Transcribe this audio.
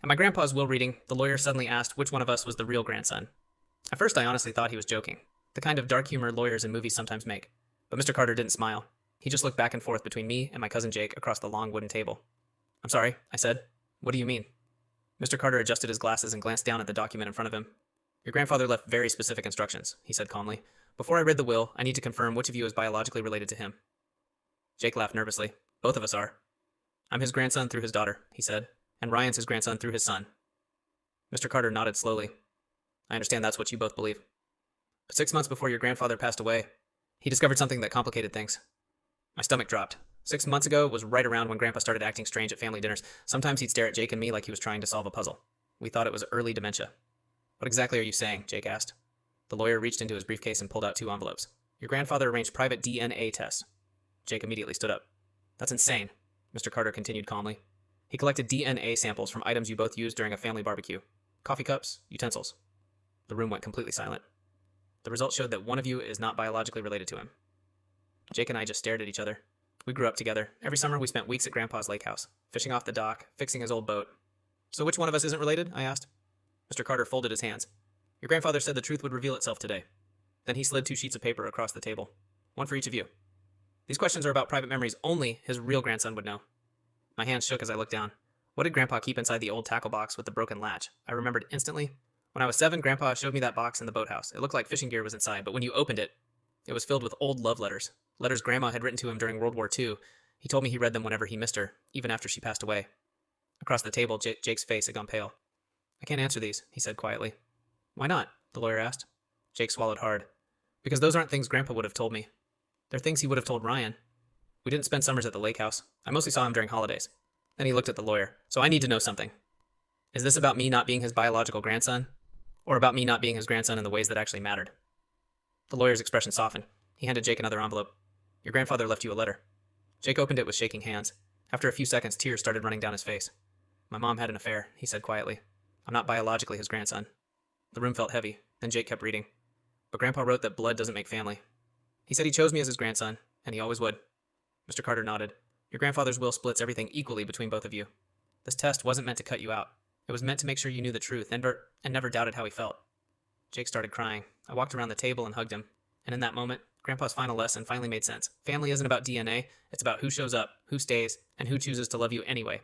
At my grandpa's will reading, the lawyer suddenly asked which one of us was the real grandson. At first, I honestly thought he was joking, the kind of dark humor lawyers in movies sometimes make. But Mr. Carter didn't smile. He just looked back and forth between me and my cousin Jake across the long wooden table. "I'm sorry," I said. "What do you mean?" Mr. Carter adjusted his glasses and glanced down at the document in front of him. "Your grandfather left very specific instructions," he said calmly. "Before I read the will, I need to confirm which of you is biologically related to him." Jake laughed nervously. "Both of us are." "I'm his grandson through his daughter," he said, "and Ryan's his grandson through his son." Mr. Carter nodded slowly. "I understand that's what you both believe. But 6 months before your grandfather passed away, he discovered something that complicated things." My stomach dropped. 6 months ago was right around when Grandpa started acting strange at family dinners. Sometimes he'd stare at Jake and me like he was trying to solve a puzzle. We thought it was early dementia. "What exactly are you saying?" Jake asked. The lawyer reached into his briefcase and pulled out 2 envelopes. "Your grandfather arranged private DNA tests." Jake immediately stood up. "That's insane," Mr. Carter continued calmly. "He collected DNA samples from items you both used during a family barbecue. Coffee cups, utensils." The room went completely silent. "The results showed that one of you is not biologically related to him." Jake and I just stared at each other. We grew up together. Every summer we spent weeks at Grandpa's lake house, fishing off the dock, fixing his old boat. "So which one of us isn't related?" I asked. Mr. Carter folded his hands. "Your grandfather said the truth would reveal itself today." Then he slid 2 sheets of paper across the table. "One for each of you. These questions are about private memories only his real grandson would know." My hands shook as I looked down. What did Grandpa keep inside the old tackle box with the broken latch? I remembered instantly. When I was 7, Grandpa showed me that box in the boathouse. It looked like fishing gear was inside, but when you opened it, it was filled with old love letters. Letters Grandma had written to him during World War II. He told me he read them whenever he missed her, even after she passed away. Across the table, Jake's face had gone pale. "I can't answer these," he said quietly. "Why not?" the lawyer asked. Jake swallowed hard. "Because those aren't things Grandpa would have told me. They're things he would have told Ryan. We didn't spend summers at the lake house. I mostly saw him during holidays." Then he looked at the lawyer. "So I need to know something. Is this about me not being his biological grandson? Or about me not being his grandson in the ways that actually mattered?" The lawyer's expression softened. He handed Jake another envelope. "Your grandfather left you a letter." Jake opened it with shaking hands. After a few seconds, tears started running down his face. "My mom had an affair," he said quietly. "I'm not biologically his grandson." The room felt heavy. Then Jake kept reading. "But Grandpa wrote that blood doesn't make family. He said he chose me as his grandson, and he always would." Mr. Carter nodded. "Your grandfather's will splits everything equally between both of you. This test wasn't meant to cut you out. It was meant to make sure you knew the truth and never doubted how he felt." Jake started crying. I walked around the table and hugged him. And in that moment, Grandpa's final lesson finally made sense. Family isn't about DNA, it's about who shows up, who stays, and who chooses to love you anyway.